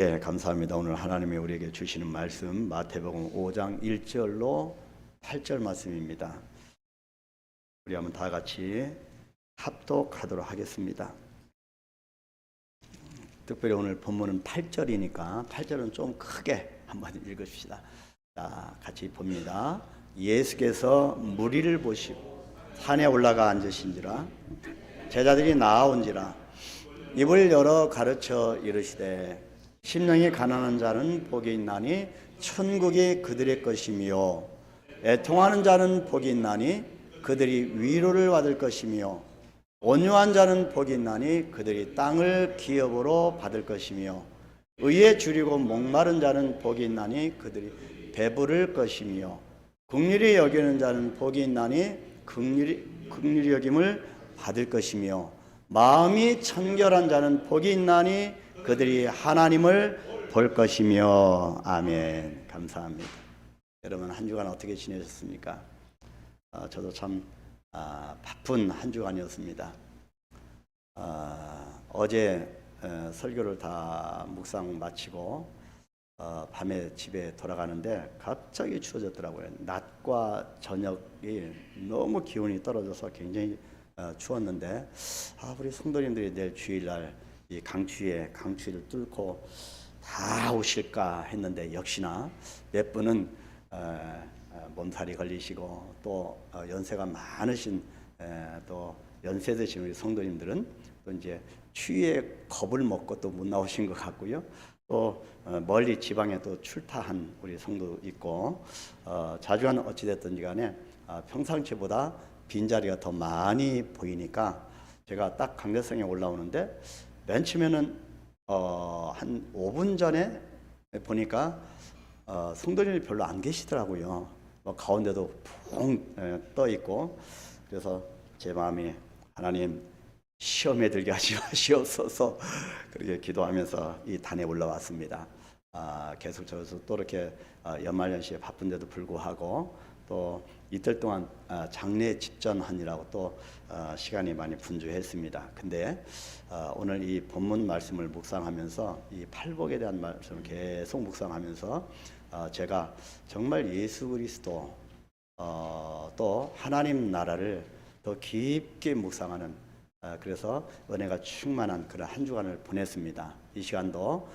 네, 감사합니다. 오늘 하나님이 우리에게 주시는 말씀 마태복음 5장 1절로 8절 말씀입니다. 우리 한번 다 같이 합독하도록 하겠습니다. 특별히 오늘 본문은 8절이니까 8절은 좀 크게 한번 읽읍시다. 자, 같이 봅니다. 예수께서 무리를 보시고 산에 올라가 앉으신지라 제자들이 나아온지라 입을 열어 가르쳐 이르시되 심령이 가난한 자는 복이 있나니 천국이 그들의 것이며 애통하는 자는 복이 있나니 그들이 위로를 받을 것이며 온유한 자는 복이 있나니 그들이 땅을 기업으로 받을 것이며 의에 줄이고 목마른 자는 복이 있나니 그들이 배부를 것이며 긍휼히 여기는 자는 복이 있나니 긍휼히 여김을 받을 것이며 마음이 청결한 자는 복이 있나니 그들이 하나님을 볼 것이며. 아멘. 감사합니다. 여러분 한 주간 어떻게 지내셨습니까? 저도 참 바쁜 한 주간이었습니다. 어제 설교를 다 묵상 마치고 밤에 집에 돌아가는데 갑자기 추워졌더라고요. 낮과 저녁이 너무 기온이 떨어져서 굉장히 추웠는데 우리 성도님들이 내일 주일날 이 강추위를 뚫고 다 오실까 했는데 역시나 몇 분은 몸살이 걸리시고 또 연세가 많으신 또 연세 드신 우리 성도님들은 또 이제 추위에 겁을 먹고 또 못 나오신 것 같고요. 또 멀리 지방에 또 출타한 우리 성도 있고 자주한 어찌됐든지 간에 평상시보다 빈자리가 더 많이 보이니까 제가 딱 강대성에 올라오는데 맨 처음에는 한 5분 전에 보니까 성도님이 별로 안 계시더라고요. 가운데도 붕 떠 있고 그래서 제 마음이 하나님 시험에 들게 하지 마시옵소서 그렇게 기도하면서 이 단에 올라왔습니다. 계속 저도 또 이렇게 연말연시에 바쁜데도 불구하고 또 이틀 동안 장례 집전하느라고 또 시간이 많이 분주했습니다. 근데 오늘 이 본문 말씀을 묵상하면서 이 팔복에 대한 말씀을 계속 묵상하면서 제가 정말 예수 그리스도 또 하나님 나라를 더 깊게 묵상하는 그래서 은혜가 충만한 그런 한 주간을 보냈습니다. 이 시간도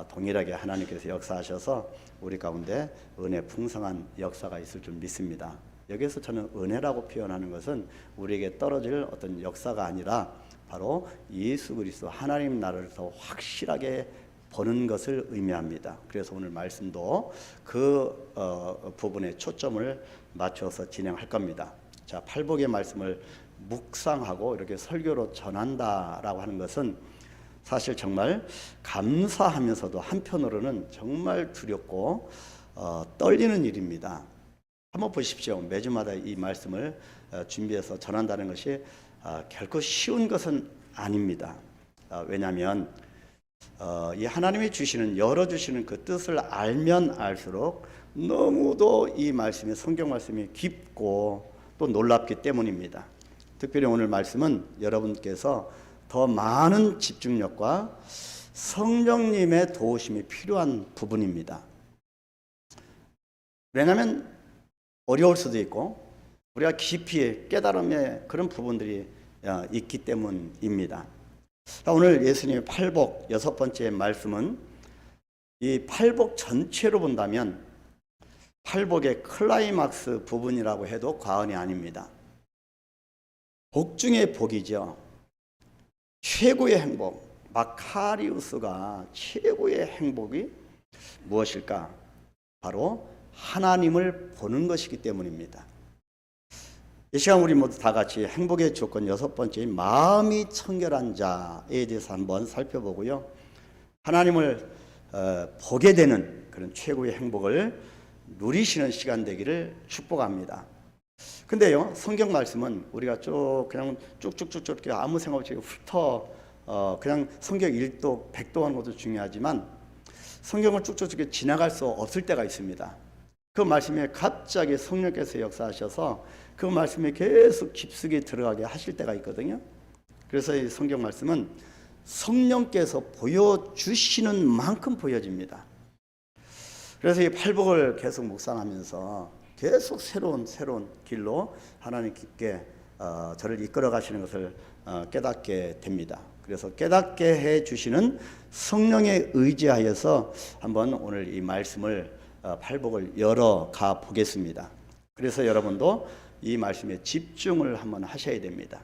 동일하게 하나님께서 역사하셔서 우리 가운데 은혜 풍성한 역사가 있을 줄 믿습니다. 여기서 저는 은혜라고 표현하는 것은 우리에게 떨어질 어떤 역사가 아니라 바로 예수 그리스도 하나님 나라를 더 확실하게 보는 것을 의미합니다. 그래서 오늘 말씀도 그 부분에 초점을 맞춰서 진행할 겁니다. 자, 팔복의 말씀을 묵상하고 이렇게 설교로 전한다라고 하는 것은 사실 정말 감사하면서도 한편으로는 정말 두렵고 떨리는 일입니다. 한번 보십시오. 매주마다 이 말씀을 준비해서 전한다는 것이 결코 쉬운 것은 아닙니다. 왜냐하면 이 하나님이 주시는 열어주시는 그 뜻을 알면 알수록 너무도 이 말씀이 성경 말씀이 깊고 또 놀랍기 때문입니다. 특별히 오늘 말씀은 여러분께서 더 많은 집중력과 성령님의 도우심이 필요한 부분입니다. 왜냐하면 어려울 수도 있고 우리가 깊이 깨달음의 그런 부분들이 있기 때문입니다. 오늘 예수님의 팔복 6번째 말씀은 이 팔복 전체로 본다면 팔복의 클라이막스 부분이라고 해도 과언이 아닙니다. 복 중의 복이죠. 최고의 행복, 마카리우스가 최고의 행복이 무엇일까? 바로 하나님을 보는 것이기 때문입니다. 이 시간 우리 모두 다 같이 행복의 조건 6번째인 마음이 청결한 자에 대해서 한번 살펴보고요. 하나님을 보게 되는 그런 최고의 행복을 누리시는 시간 되기를 축복합니다. 근데요, 성경 말씀은 우리가 그냥 쭉쭉쭉 이렇게 아무 생각 없이 훑어 그냥 성경 1도 100도 하는 것도 중요하지만 성경을 쭉쭉 지나갈 수 없을 때가 있습니다. 그 말씀에 갑자기 성령께서 역사하셔서 그 말씀에 계속 깊숙이 들어가게 하실 때가 있거든요. 그래서 이 성경 말씀은 성령께서 보여주시는 만큼 보여집니다. 그래서 이 팔복을 계속 묵상하면서 계속 새로운 길로 하나님께 저를 이끌어 가시는 것을 깨닫게 됩니다. 그래서 깨닫게 해 주시는 성령에 의지하여서 한번 오늘 이 말씀을 팔복을 열어가 보겠습니다. 그래서 여러분도 이 말씀에 집중을 한번 하셔야 됩니다.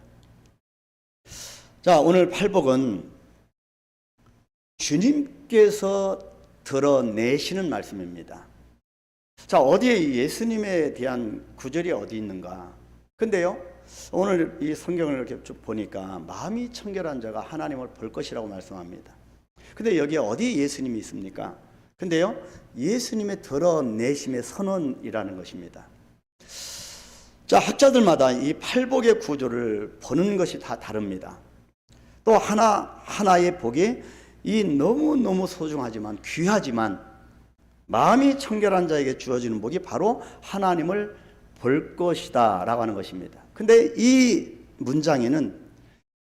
자, 오늘 팔복은 주님께서 드러내시는 말씀입니다. 자, 어디에 예수님에 대한 구절이 어디 있는가? 근데요, 오늘 이 성경을 이렇게 쭉 보니까 마음이 청결한 자가 하나님을 볼 것이라고 말씀합니다. 근데 여기에 어디 예수님이 있습니까? 근데요, 예수님의 드러내심의 선언이라는 것입니다. 자, 학자들마다 이 팔복의 구조를 보는 것이 다 다릅니다. 또 하나의 복이 이 너무너무 소중하지만 귀하지만 마음이 청결한 자에게 주어지는 복이 바로 하나님을 볼 것이다 라고 하는 것입니다. 근데 이 문장에는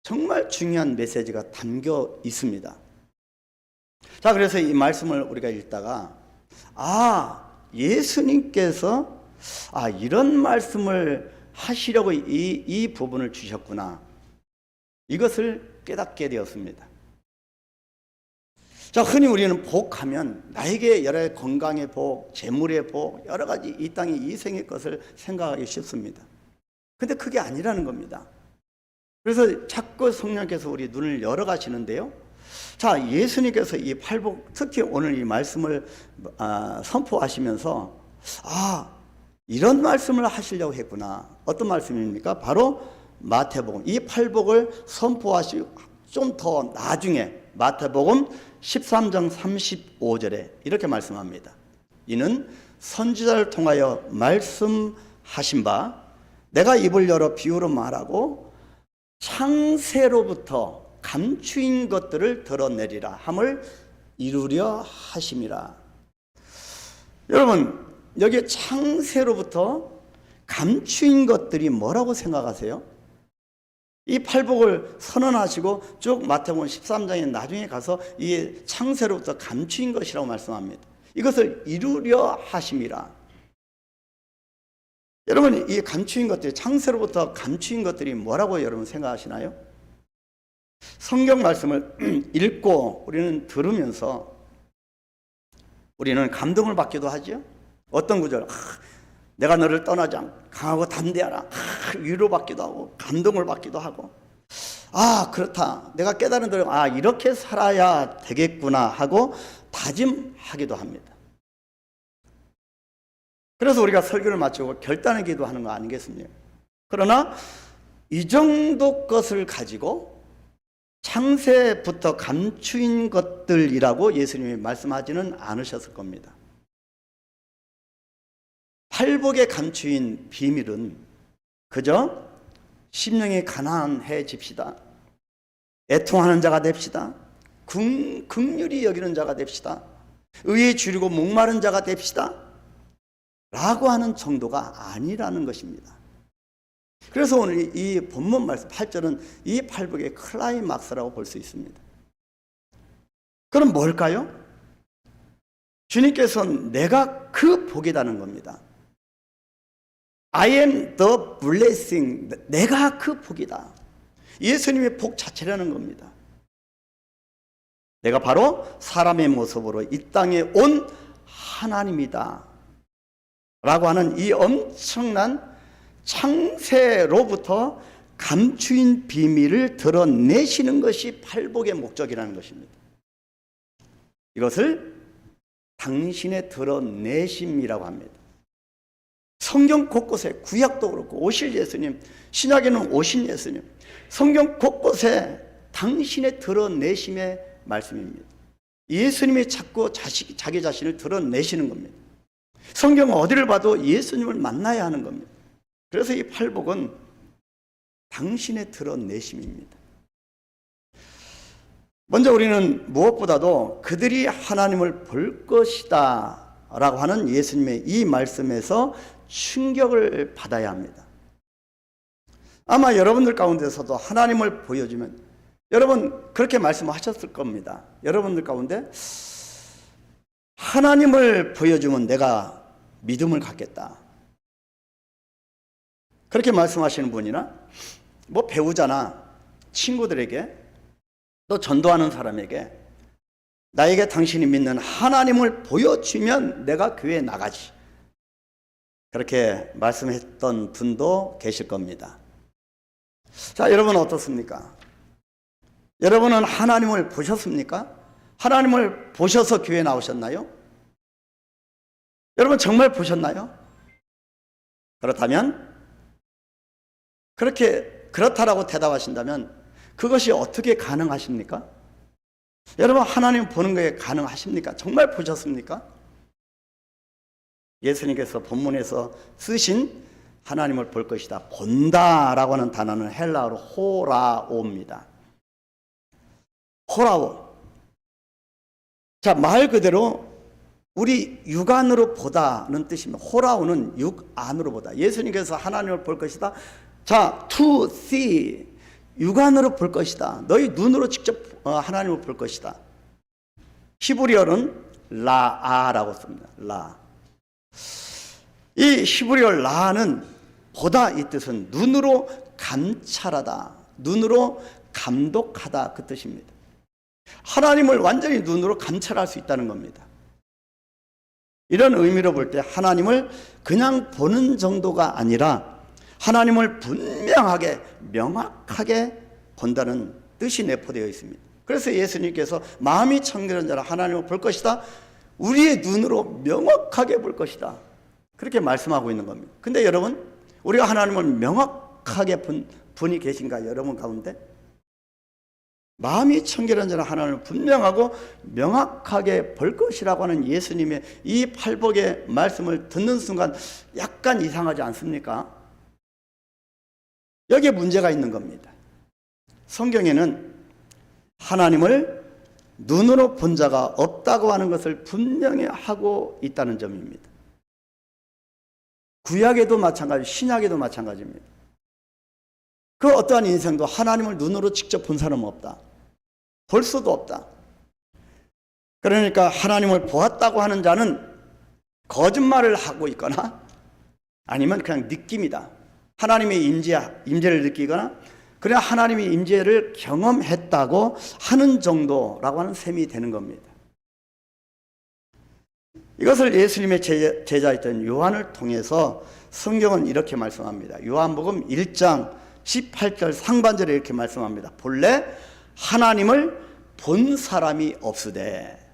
정말 중요한 메시지가 담겨 있습니다. 자, 그래서 이 말씀을 우리가 읽다가 예수님께서 이런 말씀을 하시려고 이 부분을 주셨구나, 이것을 깨닫게 되었습니다. 자, 흔히 우리는 복하면 나에게 여러 가지 건강의 복, 재물의 복, 여러 가지 이 땅의 이생의 것을 생각하기 쉽습니다. 근데 그게 아니라는 겁니다. 그래서 자꾸 성령께서 우리 눈을 열어 가시는데요. 자, 예수님께서 이 팔복, 특히 오늘 이 말씀을 선포하시면서 이런 말씀을 하시려고 했구나. 어떤 말씀입니까? 바로 마태복음, 이 팔복을 선포하시고 좀 더 나중에 마태복음 13장 35절에 이렇게 말씀합니다. 이는 선지자를 통하여 말씀하신 바 내가 입을 열어 비유로 말하고 창세로부터 감추인 것들을 드러내리라 함을 이루려 하심이라. 여러분, 여기 창세로부터 감추인 것들이 뭐라고 생각하세요? 이 팔복을 선언하시고 쭉 마태복음 13장에 나중에 가서 이 창세로부터 감추인 것이라고 말씀합니다. 이것을 이루려 하심이라. 여러분, 이 감추인 것들이, 창세로부터 감추인 것들이 뭐라고 여러분 생각하시나요? 성경 말씀을 읽고 우리는 들으면서 우리는 감동을 받기도 하죠. 어떤 구절, 내가 너를 떠나지 않고 강하고 담대하라, 위로받기도 하고 감동을 받기도 하고, 그렇다, 내가 깨달은 대로 이렇게 살아야 되겠구나 하고 다짐하기도 합니다. 그래서 우리가 설교를 마치고 결단의 기도하는 거 아니겠습니까? 그러나 이 정도 것을 가지고 창세부터 감추인 것들이라고 예수님이 말씀하지는 않으셨을 겁니다. 팔복에 감추인 비밀은 그저 심령이 가난해집시다, 애통하는 자가 됩시다, 긍휼히 여기는 자가 됩시다, 의에 줄이고 목마른 자가 됩시다 라고 하는 정도가 아니라는 것입니다. 그래서 오늘 이 본문 말씀 8절은 이 팔복의 클라이막스라고 볼 수 있습니다. 그럼 뭘까요? 주님께서는 내가 그 복이라는 겁니다. I am the blessing. 내가 그 복이다. 예수님의 복 자체라는 겁니다. 내가 바로 사람의 모습으로 이 땅에 온 하나님이다 라고 하는 이 엄청난 창세로부터 감추인 비밀을 드러내시는 것이 팔복의 목적이라는 것입니다. 이것을 당신의 드러내심이라고 합니다. 성경 곳곳에, 구약도 그렇고 오실 예수님, 신약에는 오신 예수님, 성경 곳곳에 당신의 드러내심의 말씀입니다. 예수님이 자꾸 자기 자신을 드러내시는 겁니다. 성경 어디를 봐도 예수님을 만나야 하는 겁니다. 그래서 이 팔복은 당신의 드러내심입니다. 먼저 우리는 무엇보다도 그들이 하나님을 볼 것이다 라고 하는 예수님의 이 말씀에서 충격을 받아야 합니다. 아마 여러분들 가운데서도 하나님을 보여주면 여러분 그렇게 말씀하셨을 겁니다. 여러분들 가운데 하나님을 보여주면 내가 믿음을 갖겠다, 그렇게 말씀하시는 분이나 뭐 배우자나 친구들에게 또 전도하는 사람에게 나에게 당신이 믿는 하나님을 보여주면 내가 교회에 나가지, 그렇게 말씀했던 분도 계실 겁니다. 자, 여러분은 어떻습니까? 여러분은 하나님을 보셨습니까? 하나님을 보셔서 교회에 나오셨나요? 여러분 정말 보셨나요? 그렇다면, 그렇다라고 대답하신다면 그것이 어떻게 가능하십니까? 여러분 하나님 보는 게 가능하십니까? 정말 보셨습니까? 예수님께서 본문에서 쓰신 하나님을 볼 것이다, 본다라고 하는 단어는 헬라어로 호라오입니다. 호라오. 자, 말 그대로 우리 육안으로 보다는 뜻입니다. 호라오는 육안으로 보다. 예수님께서 하나님을 볼 것이다. 자, to see, 육안으로 볼 것이다. 너희 눈으로 직접 하나님을 볼 것이다. 히브리어는 라아라고 씁니다. 라. 이 히브리어 라는 보다, 이 뜻은 눈으로 감찰하다, 눈으로 감독하다, 그 뜻입니다. 하나님을 완전히 눈으로 감찰할 수 있다는 겁니다. 이런 의미로 볼 때 하나님을 그냥 보는 정도가 아니라 하나님을 분명하게, 명확하게 본다는 뜻이 내포되어 있습니다. 그래서 예수님께서 마음이 청결한 자라 하나님을 볼 것이다, 우리의 눈으로 명확하게 볼 것이다, 그렇게 말씀하고 있는 겁니다. 근데 여러분, 우리가 하나님을 명확하게 본 분이 계신가? 여러분 가운데 마음이 청결한 자는 하나님을 분명하고 명확하게 볼 것이라고 하는 예수님의 이 팔복의 말씀을 듣는 순간 약간 이상하지 않습니까? 여기에 문제가 있는 겁니다. 성경에는 하나님을 눈으로 본 자가 없다고 하는 것을 분명히 하고 있다는 점입니다. 구약에도 마찬가지, 신약에도 마찬가지입니다. 그 어떠한 인생도 하나님을 눈으로 직접 본 사람은 없다, 볼 수도 없다. 그러니까 하나님을 보았다고 하는 자는 거짓말을 하고 있거나 아니면 그냥 느낌이다, 하나님의 임재를 느끼거나 그냥 하나님의 임재를 경험했다고 하는 정도라고 하는 셈이 되는 겁니다. 이것을 예수님의 제자였던 요한을 통해서 성경은 이렇게 말씀합니다. 요한복음 1장 18절 상반절에 이렇게 말씀합니다. 본래 하나님을 본 사람이 없으되,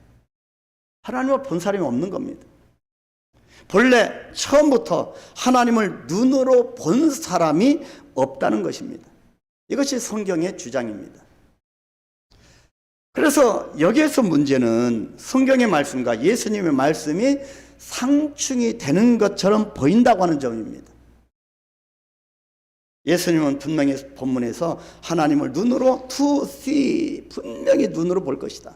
하나님을 본 사람이 없는 겁니다. 본래 처음부터 하나님을 눈으로 본 사람이 없다는 것입니다. 이것이 성경의 주장입니다. 그래서 여기에서 문제는 성경의 말씀과 예수님의 말씀이 상충이 되는 것처럼 보인다고 하는 점입니다. 예수님은 분명히 본문에서 하나님을 눈으로 to see, 분명히 눈으로 볼 것이다,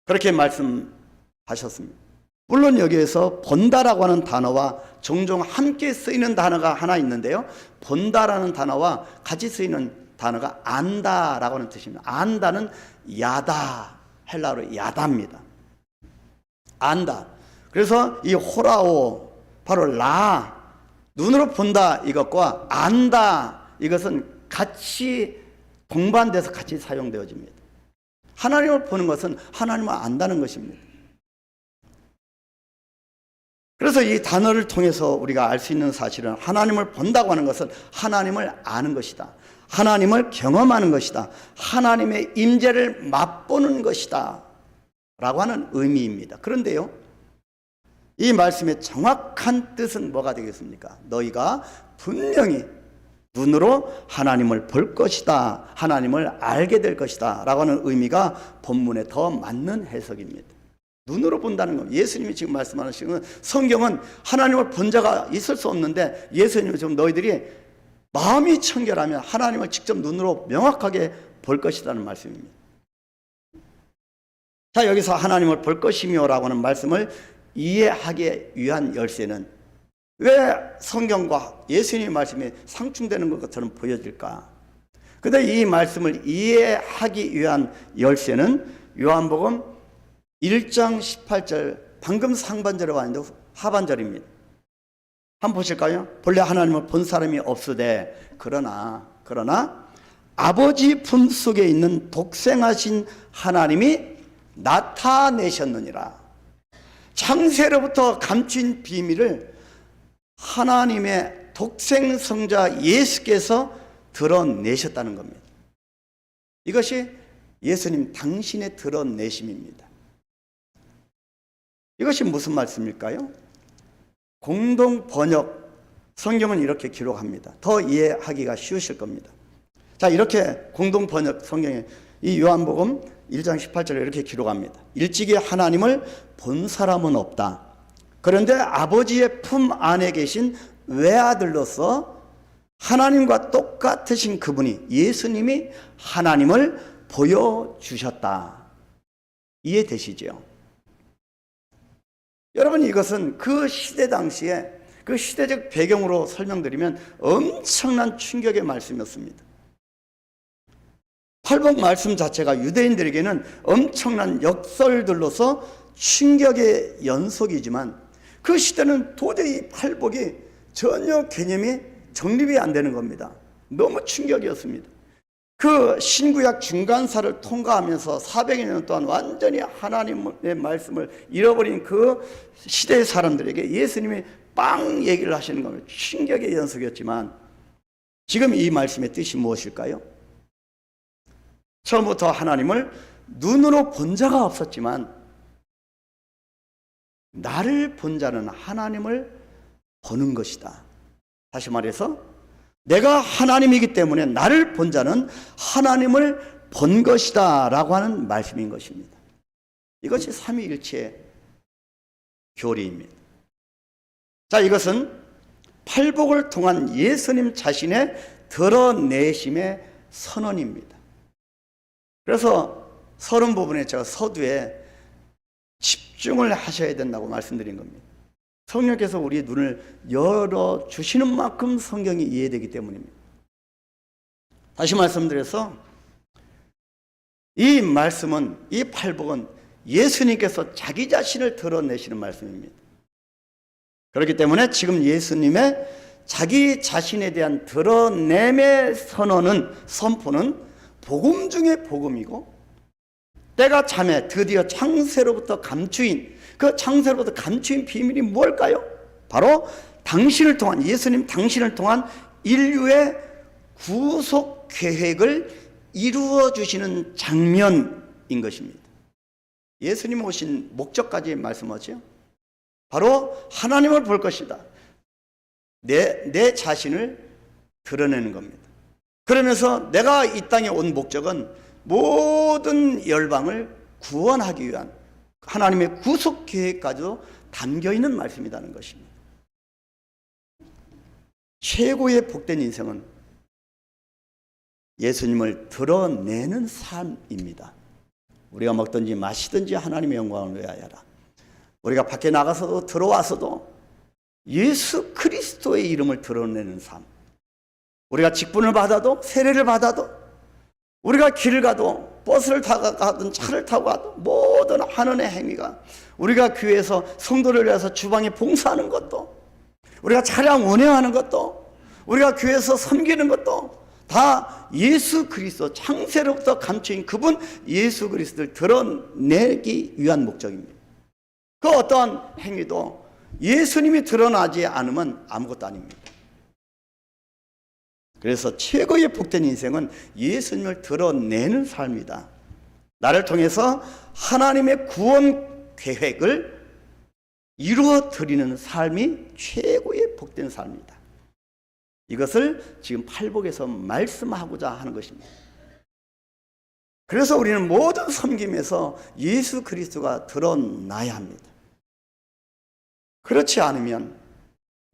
그렇게 말씀하셨습니다. 물론 여기에서 본다라고 하는 단어와 종종 함께 쓰이는 단어가 하나 있는데요, 본다라는 단어와 같이 쓰이는 단어가 안다라고 하는 뜻입니다. 안다는 야다, 헬라어로 야다입니다. 안다. 그래서 이 호라오, 바로 라, 눈으로 본다 이것과 안다 이것은 같이 동반돼서 같이 사용되어집니다. 하나님을 보는 것은 하나님을 안다는 것입니다. 그래서 이 단어를 통해서 우리가 알 수 있는 사실은 하나님을 본다고 하는 것은 하나님을 아는 것이다, 하나님을 경험하는 것이다, 하나님의 임재를 맛보는 것이다 라고 하는 의미입니다. 그런데요, 이 말씀의 정확한 뜻은 뭐가 되겠습니까? 너희가 분명히 눈으로 하나님을 볼 것이다, 하나님을 알게 될 것이다 라고 하는 의미가 본문에 더 맞는 해석입니다. 눈으로 본다는 겁니다. 예수님이 지금 말씀하시는 성경은 하나님을 본 자가 있을 수 없는데, 예수님은 지금 너희들이 마음이 청결하면 하나님을 직접 눈으로 명확하게 볼 것이라는 말씀입니다. 자, 여기서 하나님을 볼 것이며 라고 하는 말씀을 이해하기 위한 열쇠는 왜 성경과 예수님의 말씀이 상충되는 것처럼 보여질까? 근데 이 말씀을 이해하기 위한 열쇠는 요한복음 1장 18절, 방금 상반절에 왔는데 하반절입니다. 한번 보실까요? 본래 하나님을 본 사람이 없으되 그러나 아버지 품속에 있는 독생하신 하나님이 나타내셨느니라. 창세로부터 감춘 비밀을 하나님의 독생성자 예수께서 드러내셨다는 겁니다. 이것이 예수님 당신의 드러내심입니다. 이것이 무슨 말씀일까요? 공동 번역 성경은 이렇게 기록합니다. 더 이해하기가 쉬우실 겁니다. 자, 이렇게 공동 번역 성경에 이 요한복음 1장 18절에 이렇게 기록합니다. 일찍이 하나님을 본 사람은 없다. 그런데 아버지의 품 안에 계신 외아들로서 하나님과 똑같으신 그분이, 예수님이 하나님을 보여주셨다. 이해되시죠? 여러분, 이것은 그 시대 당시에 그 시대적 배경으로 설명드리면 엄청난 충격의 말씀이었습니다. 팔복 말씀 자체가 유대인들에게는 엄청난 역설들로서 충격의 연속이지만 그 시대는 도저히 팔복이 전혀 개념이 정립이 안 되는 겁니다. 너무 충격이었습니다. 그 신구약 중간사를 통과하면서 400여 년 동안 완전히 하나님의 말씀을 잃어버린 그 시대의 사람들에게 예수님이 빵 얘기를 하시는 겁니다. 충격의 연속이었지만 지금 이 말씀의 뜻이 무엇일까요? 처음부터 하나님을 눈으로 본 자가 없었지만 나를 본 자는 하나님을 보는 것이다. 다시 말해서 내가 하나님이기 때문에 나를 본 자는 하나님을 본 것이다 라고 하는 말씀인 것입니다. 이것이 삼위일체의 교리입니다. 자, 이것은 팔복을 통한 예수님 자신의 드러내심의 선언입니다. 그래서 서론 부분에 제가 서두에 집중을 하셔야 된다고 말씀드린 겁니다. 성령께서 우리의 눈을 열어주시는 만큼 성경이 이해되기 때문입니다. 다시 말씀드려서 이 말씀은, 이 팔복은 예수님께서 자기 자신을 드러내시는 말씀입니다. 그렇기 때문에 지금 예수님의 자기 자신에 대한 드러냄의 선포는 복음 중에 복음이고, 때가 참에 드디어 창세로부터 감추인, 그 창세로부터 감추인 비밀이 뭘까요? 바로 당신을 통한, 예수님 당신을 통한 인류의 구속 계획을 이루어 주시는 장면인 것입니다. 예수님 오신 목적까지 말씀하죠. 바로 하나님을 볼 것이다. 내 자신을 드러내는 겁니다. 그러면서 내가 이 땅에 온 목적은 모든 열방을 구원하기 위한 하나님의 구속 계획까지도 담겨 있는 말씀이라는 것입니다. 최고의 복된 인생은 예수님을 드러내는 삶입니다. 우리가 먹든지 마시든지 하나님의 영광을 위하여라. 우리가 밖에 나가서도 들어와서도 예수 그리스도의 이름을 드러내는 삶. 우리가 직분을 받아도, 세례를 받아도, 우리가 길을 가도, 버스를 타고 가든 차를 타고 가도 모든 하나님의 행위가, 우리가 교회에서 성도를 위해서 주방에 봉사하는 것도, 우리가 차량 운행하는 것도, 우리가 교회에서 섬기는 것도 다 예수 그리스도, 창세로부터 감추인 그분 예수 그리스도를 드러내기 위한 목적입니다. 그 어떠한 행위도 예수님이 드러나지 않으면 아무것도 아닙니다. 그래서 최고의 복된 인생은 예수님을 드러내는 삶이다. 나를 통해서 하나님의 구원 계획을 이루어 드리는 삶이 최고의 복된 삶이다. 이것을 지금 팔복에서 말씀하고자 하는 것입니다. 그래서 우리는 모든 섬김에서 예수 그리스도가 드러나야 합니다. 그렇지 않으면,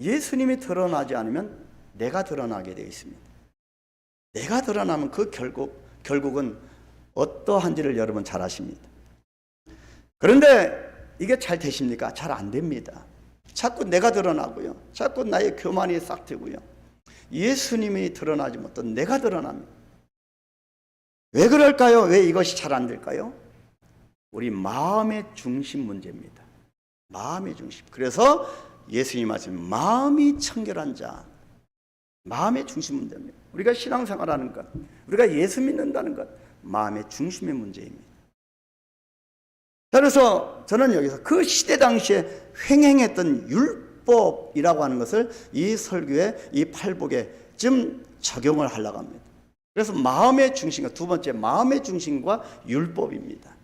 예수님이 드러나지 않으면 내가 드러나게 되어 있습니다. 내가 드러나면 그 결국은 어떠한지를 여러분 잘 아십니다. 그런데 이게 잘 되십니까? 잘 안 됩니다. 자꾸 내가 드러나고요, 자꾸 나의 교만이 싹트고요, 예수님이 드러나지 못한 내가 드러납니다. 왜 그럴까요? 왜 이것이 잘 안 될까요? 우리 마음의 중심 문제입니다. 마음의 중심. 그래서 예수님 말씀, 마음이 청결한 자, 마음의 중심 문제입니다. 우리가 신앙생활하는 것, 우리가 예수 믿는다는 것, 마음의 중심의 문제입니다. 그래서 저는 여기서 그 시대 당시에 횡행했던 율법이라고 하는 것을 이 설교에, 이 팔복에 좀 적용을 하려고 합니다. 그래서 마음의 중심과, 두 번째 마음의 중심과 율법입니다.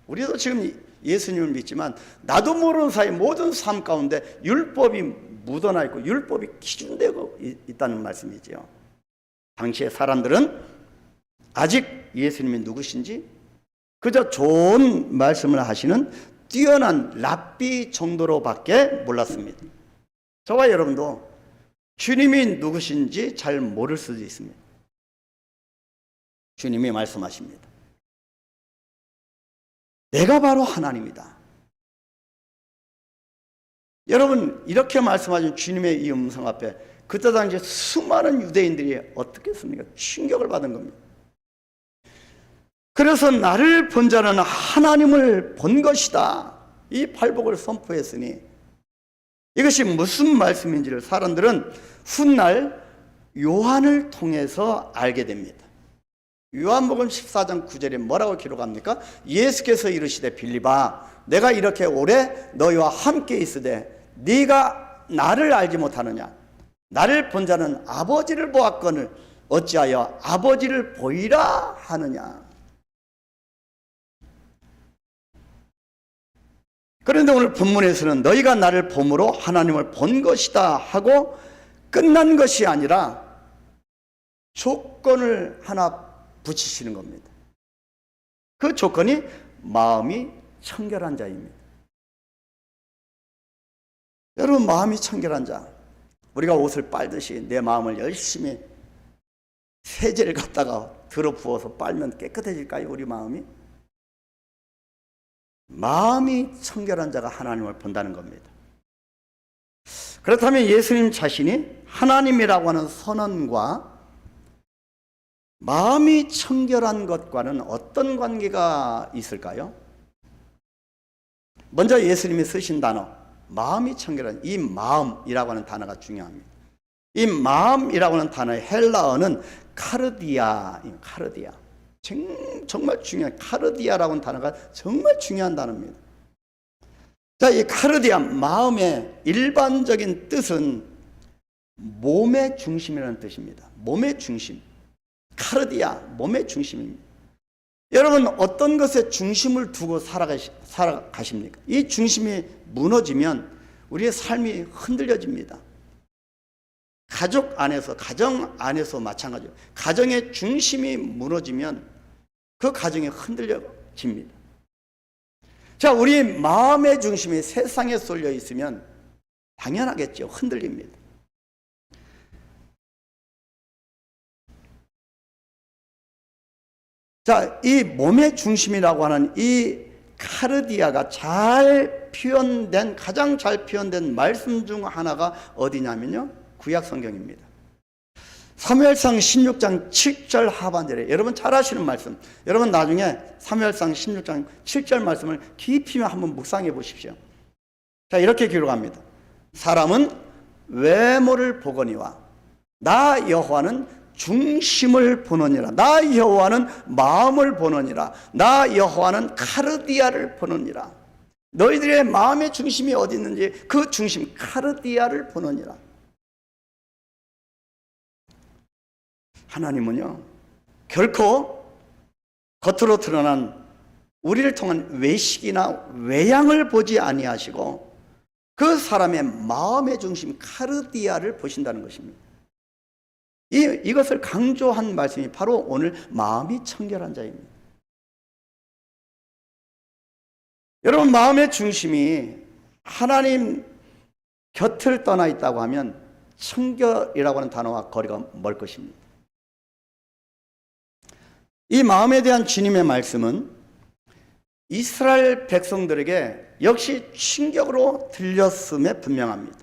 우리도 지금 예수님을 믿지만 나도 모르는 사이 모든 삶 가운데 율법이 묻어나 있고 율법이 기준되고 있다는 말씀이지요. 당시의 사람들은 아직 예수님이 누구신지 그저 좋은 말씀을 하시는 뛰어난 랍비 정도로밖에 몰랐습니다. 저와 여러분도 주님이 누구신지 잘 모를 수도 있습니다. 주님이 말씀하십니다. 내가 바로 하나님이다. 여러분, 이렇게 말씀하신 주님의 이 음성 앞에 그때 당시 수많은 유대인들이 어떻게 했습니까? 충격을 받은 겁니다. 그래서 나를 본 자는 하나님을 본 것이다. 이 팔복을 선포했으니 이것이 무슨 말씀인지를 사람들은 훗날 요한을 통해서 알게 됩니다. 요한복음 14장 9절에 뭐라고 기록합니까? 예수께서 이르시되 빌립아, 내가 이렇게 오래 너희와 함께 있으되 네가 나를 알지 못하느냐? 나를 본 자는 아버지를 보았거늘 어찌하여 아버지를 보이라 하느냐? 그런데 오늘 본문에서는 너희가 나를 봄으로 하나님을 본 것이다 하고 끝난 것이 아니라 조건을 하나 붙이시는 겁니다. 그 조건이 마음이 청결한 자입니다. 여러분, 마음이 청결한 자, 우리가 옷을 빨듯이 내 마음을 열심히 세제를 갖다가 들어 부어서 빨면 깨끗해질까요? 우리 마음이? 마음이 청결한 자가 하나님을 본다는 겁니다. 그렇다면 예수님 자신이 하나님이라고 하는 선언과 마음이 청결한 것과는 어떤 관계가 있을까요? 먼저 예수님이 쓰신 단어, 마음이 청결한, 이 마음이라고 하는 단어가 중요합니다. 이 마음이라고 하는 단어의 헬라어는 카르디아. 정말 중요한, 카르디아라고 하는 단어가 정말 중요한 단어입니다. 자, 이 카르디아, 마음의 일반적인 뜻은 몸의 중심이라는 뜻입니다. 몸의 중심. 카르디아, 몸의 중심입니다. 여러분, 어떤 것에 중심을 두고 살아가십니까? 이 중심이 무너지면 우리의 삶이 흔들려집니다. 가족 안에서, 가정 안에서 마찬가지예요. 가정의 중심이 무너지면 그 가정이 흔들려집니다. 자, 우리 마음의 중심이 세상에 쏠려 있으면 당연하겠죠. 흔들립니다. 자, 이 몸의 중심이라고 하는 이 카르디아가 가장 잘 표현된 말씀 중 하나가 어디냐면요, 구약 성경입니다. 사무엘상 16장 7절 하반절에, 여러분 잘 아시는 말씀, 여러분 나중에 사무엘상 16장 7절 말씀을 깊이 한번 묵상해 보십시오. 자, 이렇게 기록합니다. 사람은 외모를 보거니와 나 여호와는 중심을 보느니라. 나 여호와는 마음을 보느니라. 나 여호와는 카르디아를 보느니라. 너희들의 마음의 중심이 어디 있는지 그 중심 카르디아를 보느니라. 하나님은요, 결코 겉으로 드러난 우리를 통한 외식이나 외양을 보지 아니하시고 그 사람의 마음의 중심 카르디아를 보신다는 것입니다. 이것을 강조한 말씀이 바로 오늘 마음이 청결한 자입니다. 여러분, 마음의 중심이 하나님 곁을 떠나 있다고 하면 청결이라고 하는 단어와 거리가 멀 것입니다. 이 마음에 대한 주님의 말씀은 이스라엘 백성들에게 역시 충격으로 들렸음에 분명합니다.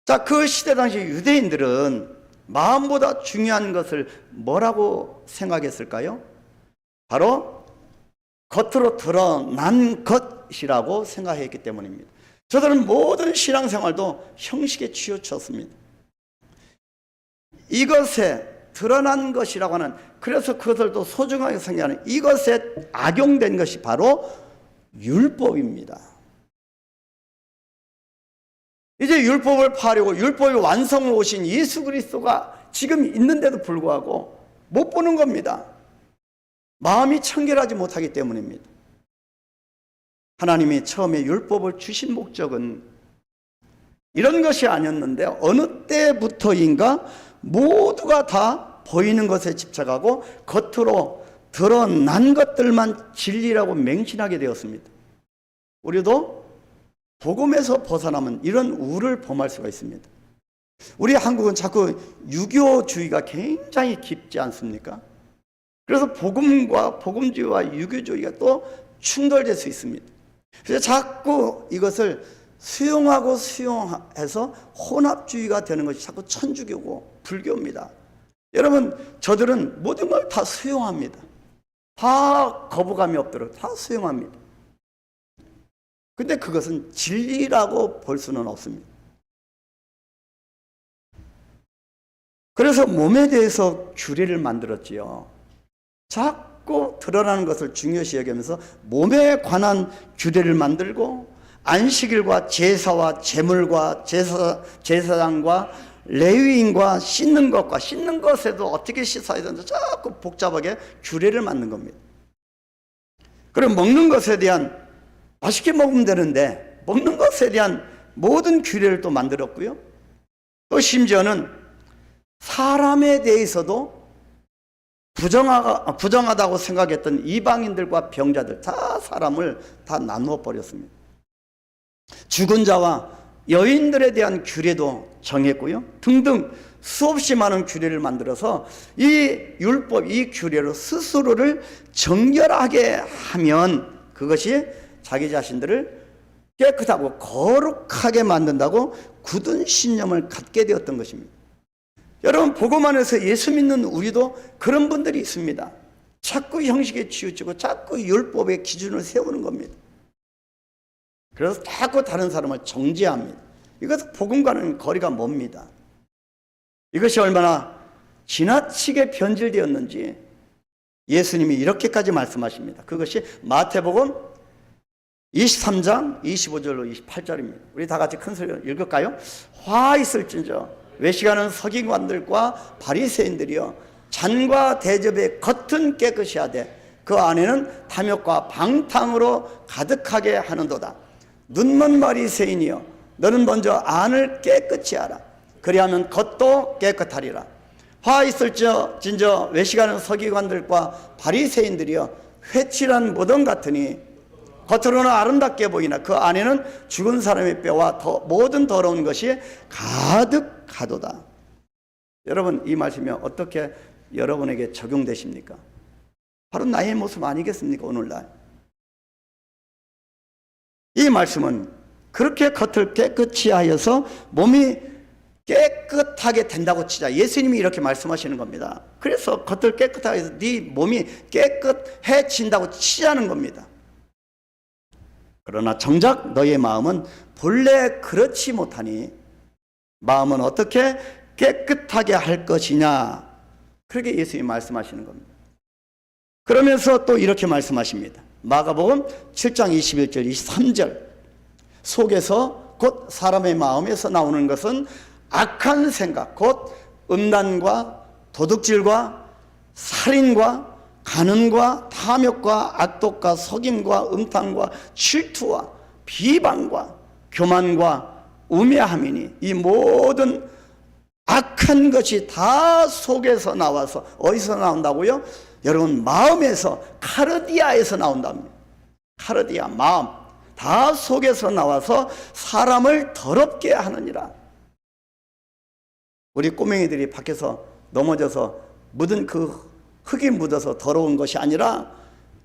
자, 그 시대 당시 유대인들은 마음보다 중요한 것을 뭐라고 생각했을까요? 바로 겉으로 드러난 것이라고 생각했기 때문입니다. 저들은 모든 신앙생활도 형식에 치우쳤습니다. 이것에 드러난 것이라고 하는, 그래서 그것들도 소중하게 생각하는 이것에 악용된 것이 바로 율법입니다. 이제 율법을 파려고 율법의 완성을 오신 예수 그리스도가 지금 있는데도 불구하고 못 보는 겁니다. 마음이 청결하지 못하기 때문입니다. 하나님이 처음에 율법을 주신 목적은 이런 것이 아니었는데 어느 때부터인가 모두가 다 보이는 것에 집착하고 겉으로 드러난 것들만 진리라고 맹신하게 되었습니다. 우리도 복음에서 벗어나면 이런 우를 범할 수가 있습니다. 우리 한국은 자꾸 유교주의가 굉장히 깊지 않습니까? 그래서 복음과 복음주의와 유교주의가 또 충돌될 수 있습니다. 그래서 자꾸 이것을 수용하고 수용해서 혼합주의가 되는 것이 자꾸 천주교고 불교입니다. 여러분, 저들은 모든 걸 다 수용합니다. 다 거부감이 없도록 다 수용합니다. 근데 그것은 진리라고 볼 수는 없습니다. 그래서 몸에 대해서 규례를 만들었지요. 자꾸 드러나는 것을 중요시 여기면서 몸에 관한 규례를 만들고 안식일과 제사와 제물과 제사장과 레위인과 씻는 것과 씻는 것에도 어떻게 씻어야 되는지 자꾸 복잡하게 규례를 만든 겁니다. 그리고 먹는 것에 대한, 맛있게 먹으면 되는데 먹는 것에 대한 모든 규례를 또 만들었고요. 또 심지어는 사람에 대해서도 부정하다고 생각했던 이방인들과 병자들, 다 사람을 다 나누어 버렸습니다. 죽은 자와 여인들에 대한 규례도 정했고요. 등등 수없이 많은 규례를 만들어서 이 율법, 이 규례로 스스로를 정결하게 하면 그것이 자기 자신들을 깨끗하고 거룩하게 만든다고 굳은 신념을 갖게 되었던 것입니다. 여러분, 복음 안에서 예수 믿는 우리도 그런 분들이 있습니다. 자꾸 형식에 치우치고 자꾸 율법의 기준을 세우는 겁니다. 그래서 자꾸 다른 사람을 정죄합니다. 이것은 복음과는 거리가 멉니다. 이것이 얼마나 지나치게 변질되었는지 예수님이 이렇게까지 말씀하십니다. 그것이 마태복음 23장 25절로 28절입니다. 우리 다 같이 큰 소리로 읽을까요? 화 있을진저 외식하는 서기관들과 바리새인들이여, 잔과 대접의 겉은 깨끗이 하되 그 안에는 탐욕과 방탕으로 가득하게 하는도다. 눈먼 바리새인이여, 너는 먼저 안을 깨끗이 하라. 그리하면 겉도 깨끗하리라. 화 있을진저 외식하는 서기관들과 바리새인들이여, 회칠한 무덤 같으니 겉으로는 아름답게 보이나 그 안에는 죽은 사람의 뼈와 모든 더러운 것이 가득하도다. 여러분, 이 말씀이 어떻게 여러분에게 적용되십니까? 바로 나의 모습 아니겠습니까? 오늘날 이 말씀은 그렇게 겉을 깨끗이 하여서 몸이 깨끗하게 된다고 치자. 예수님이 이렇게 말씀하시는 겁니다. 그래서 겉을 깨끗하게 해서 네 몸이 깨끗해진다고 치자는 겁니다. 그러나 정작 너의 마음은 본래 그렇지 못하니 마음은 어떻게 깨끗하게 할 것이냐, 그렇게 예수님이 말씀하시는 겁니다. 그러면서 또 이렇게 말씀하십니다. 마가복음 7장 21절 23절, 속에서 곧 사람의 마음에서 나오는 것은 악한 생각, 곧 음란과 도둑질과 살인과 간음과 탐욕과 악독과 속임과 음탕과 질투와 비방과 교만과 우매함이니, 이 모든 악한 것이 다 속에서 나와서, 어디서 나온다고요? 여러분, 마음에서, 카르디아에서 나온답니다. 카르디아, 마음, 다 속에서 나와서 사람을 더럽게 하느니라. 우리 꼬맹이들이 밖에서 넘어져서 묻은 그 흙이 묻어서 더러운 것이 아니라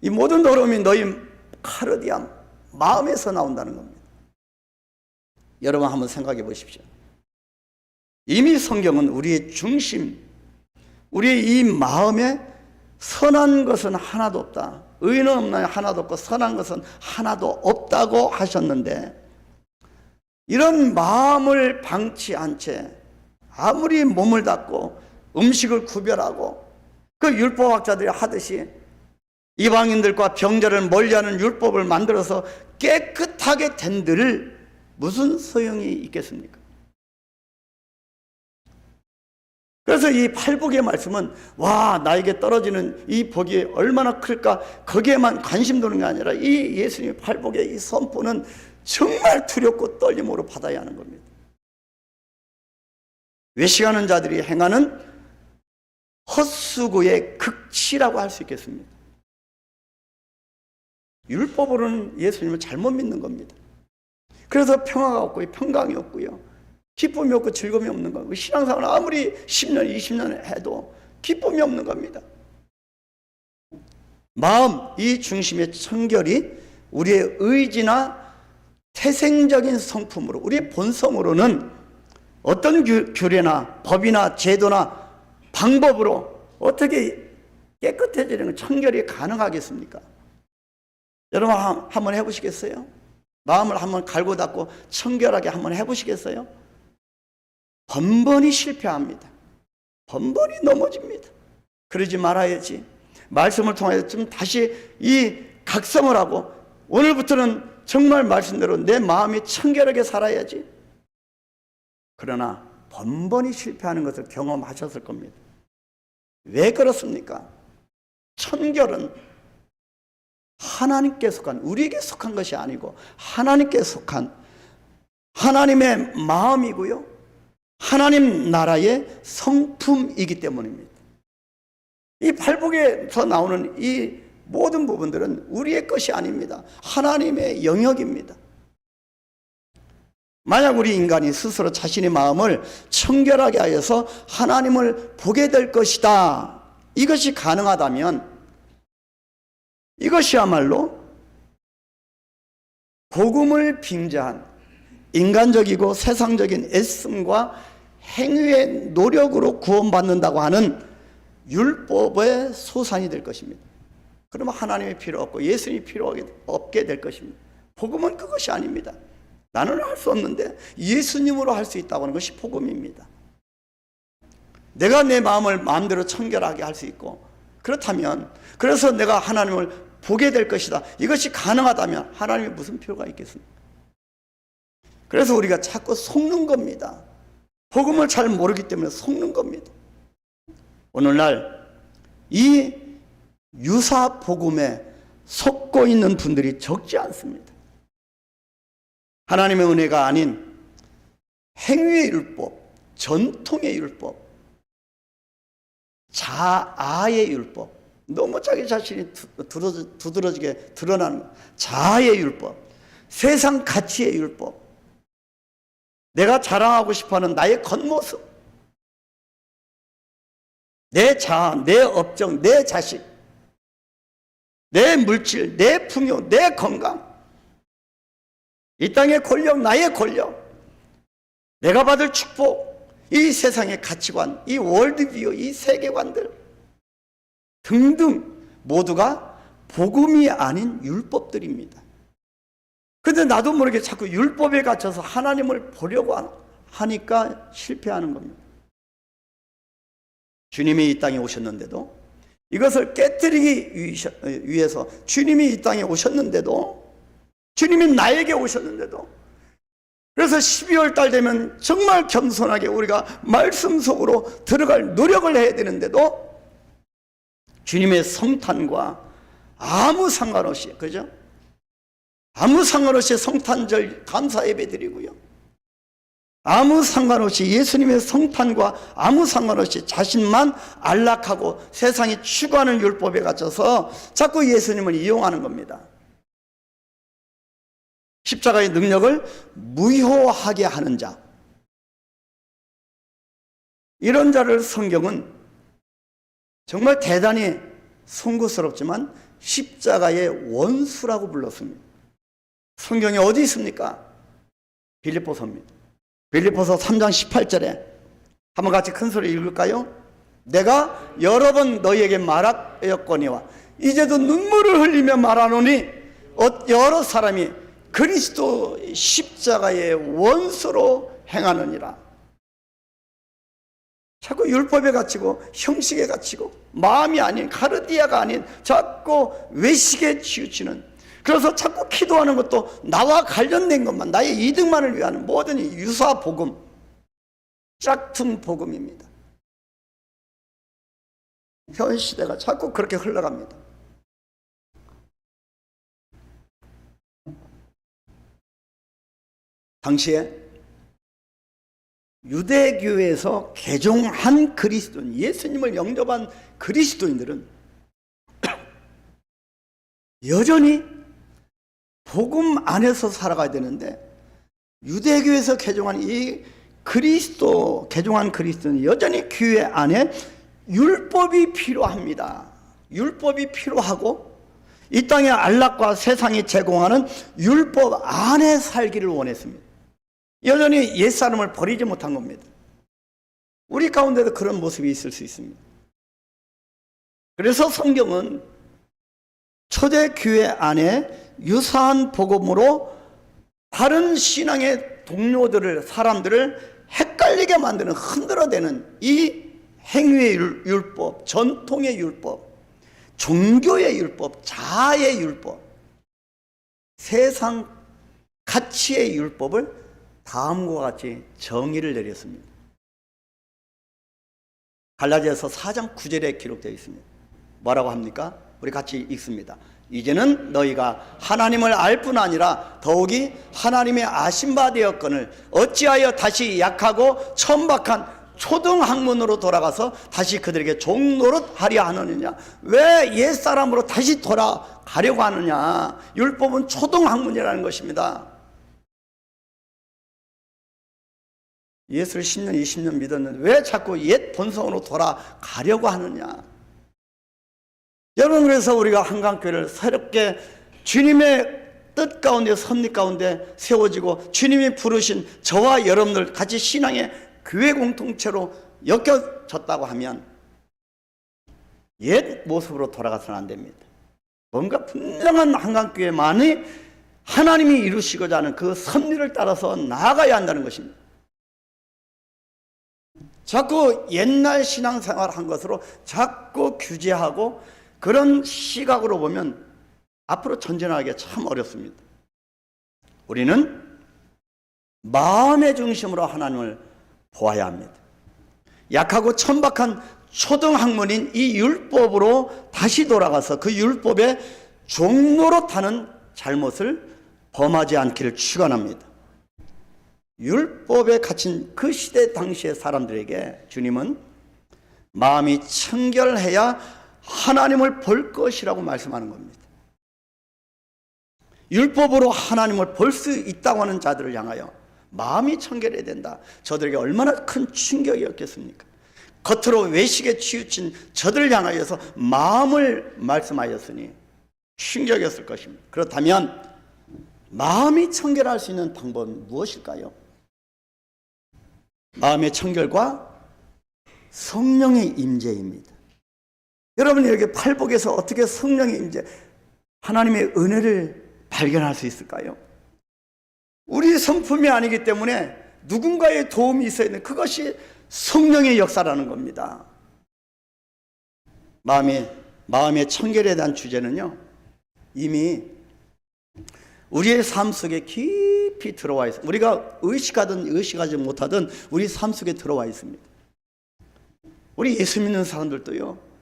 이 모든 더러움이 너희 카르디아, 마음에서 나온다는 겁니다. 여러분 한번 생각해 보십시오. 이미 성경은 우리의 중심, 우리의 이 마음에 선한 것은 하나도 없다, 의는 없나요? 하나도 없고 선한 것은 하나도 없다고 하셨는데, 이런 마음을 방치 않은 채 아무리 몸을 닫고 음식을 구별하고 그 율법학자들이 하듯이 이방인들과 병자를 멀리하는 율법을 만들어서 깨끗하게 된들 무슨 소용이 있겠습니까? 그래서 이 팔복의 말씀은 와, 나에게 떨어지는 이 복이 얼마나 클까, 거기에만 관심 두는 게 아니라 이 예수님의 팔복의 이 선포는 정말 두렵고 떨림으로 받아야 하는 겁니다. 외식하는 자들이 행하는 헛수고의 극치라고 할 수 있겠습니다. 율법으로는 예수님을 잘못 믿는 겁니다. 그래서 평화가 없고 평강이 없고요, 기쁨이 없고 즐거움이 없는 겁니다. 신앙생활을 아무리 10년, 20년 해도 기쁨이 없는 겁니다. 마음, 이 중심의 청결이 우리의 의지나 태생적인 성품으로, 우리의 본성으로는 어떤 규례나 법이나 제도나 방법으로 어떻게 깨끗해지는 청결이 가능하겠습니까? 여러분 한번 해보시겠어요? 마음을 한번 갈고 닦고 청결하게 한번 해보시겠어요? 번번이 실패합니다. 번번이 넘어집니다. 그러지 말아야지. 말씀을 통해서 좀 다시 이 각성을 하고 오늘부터는 정말 말씀대로 내 마음이 청결하게 살아야지. 그러나 번번이 실패하는 것을 경험하셨을 겁니다. 왜 그렇습니까? 청결은 하나님께 속한, 우리에게 속한 것이 아니고 하나님께 속한 하나님의 마음이고요, 하나님 나라의 성품이기 때문입니다. 이 팔복에서 나오는 이 모든 부분들은 우리의 것이 아닙니다. 하나님의 영역입니다. 만약 우리 인간이 스스로 자신의 마음을 청결하게 하여서 하나님을 보게 될 것이다, 이것이 가능하다면 이것이야말로 복음을 빙자한 인간적이고 세상적인 애씀과 행위의 노력으로 구원받는다고 하는 율법의 소산이 될 것입니다. 그러면 하나님이 필요 없고 예수님이 필요 없게 될 것입니다. 복음은 그것이 아닙니다. 나는 할 수 없는데 예수님으로 할 수 있다고 하는 것이 복음입니다. 내가 내 마음을 마음대로 청결하게 할 수 있고, 그렇다면, 그래서 내가 하나님을 보게 될 것이다, 이것이 가능하다면 하나님이 무슨 필요가 있겠습니까? 그래서 우리가 자꾸 속는 겁니다. 복음을 잘 모르기 때문에 속는 겁니다. 오늘날 이 유사 복음에 속고 있는 분들이 적지 않습니다. 하나님의 은혜가 아닌 행위의 율법, 전통의 율법, 자아의 율법, 너무 자기 자신이 두드러지게 드러나는 자아의 율법, 세상 가치의 율법, 내가 자랑하고 싶어하는 나의 겉모습, 내 자아, 내 업적, 내 자식, 내 물질, 내 풍요, 내 건강, 이 땅의 권력, 나의 권력, 내가 받을 축복, 이 세상의 가치관, 이 월드뷰, 이 세계관들 등등 모두가 복음이 아닌 율법들입니다. 그런데 나도 모르게 자꾸 율법에 갇혀서 하나님을 보려고 하니까 실패하는 겁니다. 주님이 이 땅에 오셨는데도, 이것을 깨뜨리기 위해서 주님이 이 땅에 오셨는데도, 주님이 나에게 오셨는데도, 그래서 12월 달 되면 정말 겸손하게 우리가 말씀 속으로 들어갈 노력을 해야 되는데도 주님의 성탄과 아무 상관없이, 그죠? 아무 상관없이 성탄절 감사 예배 드리고요, 아무 상관없이 예수님의 성탄과 아무 상관없이 자신만 안락하고 세상이 추구하는 율법에 갇혀서 자꾸 예수님을 이용하는 겁니다. 십자가의 능력을 무효하게 하는 자, 이런 자를 성경은 정말 대단히 송구스럽지만 십자가의 원수라고 불렀습니다. 성경에 어디 있습니까? 빌립보서입니다. 빌립보서 3장 18절에 한번 같이 큰 소리 읽을까요? 내가 여러 번 너희에게 말하였거니와 이제도 눈물을 흘리며 말하노니 여러 사람이 그리스도 십자가의 원수로 행하느니라. 자꾸 율법에 갇히고 형식에 갇히고 마음이 아닌 카르디아가 아닌 자꾸 외식에 치우치는, 그래서 자꾸 기도하는 것도 나와 관련된 것만, 나의 이득만을 위한 모든 유사 복음, 짝퉁 복음입니다. 현 시대가 자꾸 그렇게 흘러갑니다. 당시에 유대교에서 개종한 그리스도인, 예수님을 영접한 그리스도인들은 여전히 복음 안에서 살아가야 되는데, 유대교에서 개종한 이 개종한 그리스도는 여전히 교회 안에 율법이 필요합니다. 율법이 필요하고 이 땅의 안락과 세상이 제공하는 율법 안에 살기를 원했습니다. 여전히 옛사람을 버리지 못한 겁니다. 우리 가운데도 그런 모습이 있을 수 있습니다. 그래서 성경은 초대교회 안에 유사한 복음으로 다른 신앙의 동료들을, 사람들을 헷갈리게 만드는, 흔들어대는 이 행위의 율법, 전통의 율법, 종교의 율법, 자아의 율법, 세상 가치의 율법을 다음과 같이 정의를 내렸습니다. 갈라디아서 4장 9절에 기록되어 있습니다. 뭐라고 합니까? 우리 같이 읽습니다. 이제는 너희가 하나님을 알 뿐 아니라 더욱이 하나님의 아신 바 되었거늘 어찌하여 다시 약하고 천박한 초등학문으로 돌아가서 다시 그들에게 종노릇하려 하느냐? 왜 옛사람으로 다시 돌아가려고 하느냐? 율법은 초등학문이라는 것입니다. 예수를 10년, 20년 믿었는데 왜 자꾸 옛 본성으로 돌아가려고 하느냐? 여러분, 그래서 우리가 한강교회를 새롭게 주님의 뜻 가운데, 섭리 가운데 세워지고 주님이 부르신 저와 여러분들 같이 신앙의 교회 공동체로 엮여졌다고 하면 옛 모습으로 돌아가서는 안 됩니다. 뭔가 분명한 한강교회만이 하나님이 이루시고자 하는 그 섭리를 따라서 나아가야 한다는 것입니다. 자꾸 옛날 신앙생활 한 것으로 자꾸 규제하고 그런 시각으로 보면 앞으로 전진하기가 참 어렵습니다. 우리는 마음의 중심으로 하나님을 보아야 합니다. 약하고 천박한 초등학문인 이 율법으로 다시 돌아가서 그 율법의 종노릇하는 잘못을 범하지 않기를 축원합니다. 율법에 갇힌 그 시대 당시의 사람들에게 주님은 마음이 청결해야 하나님을 볼 것이라고 말씀하는 겁니다. 율법으로 하나님을 볼 수 있다고 하는 자들을 향하여 마음이 청결해야 된다. 저들에게 얼마나 큰 충격이었겠습니까? 겉으로 외식에 치우친 저들을 향하여서 마음을 말씀하였으니 충격이었을 것입니다. 그렇다면 마음이 청결할 수 있는 방법은 무엇일까요? 마음의 청결과 성령의 임재입니다. 여러분, 여기 팔복에서 어떻게 성령의 임재, 하나님의 은혜를 발견할 수 있을까요? 우리 성품이 아니기 때문에 누군가의 도움이 있어야 되는, 그것이 성령의 역사라는 겁니다. 마음의 청결에 대한 주제는요, 이미 우리의 삶 속에 깊이 들어와 있습니다. 우리가 의식하든 의식하지 못하든 우리 삶 속에 들어와 있습니다. 우리 예수 믿는 사람들도요,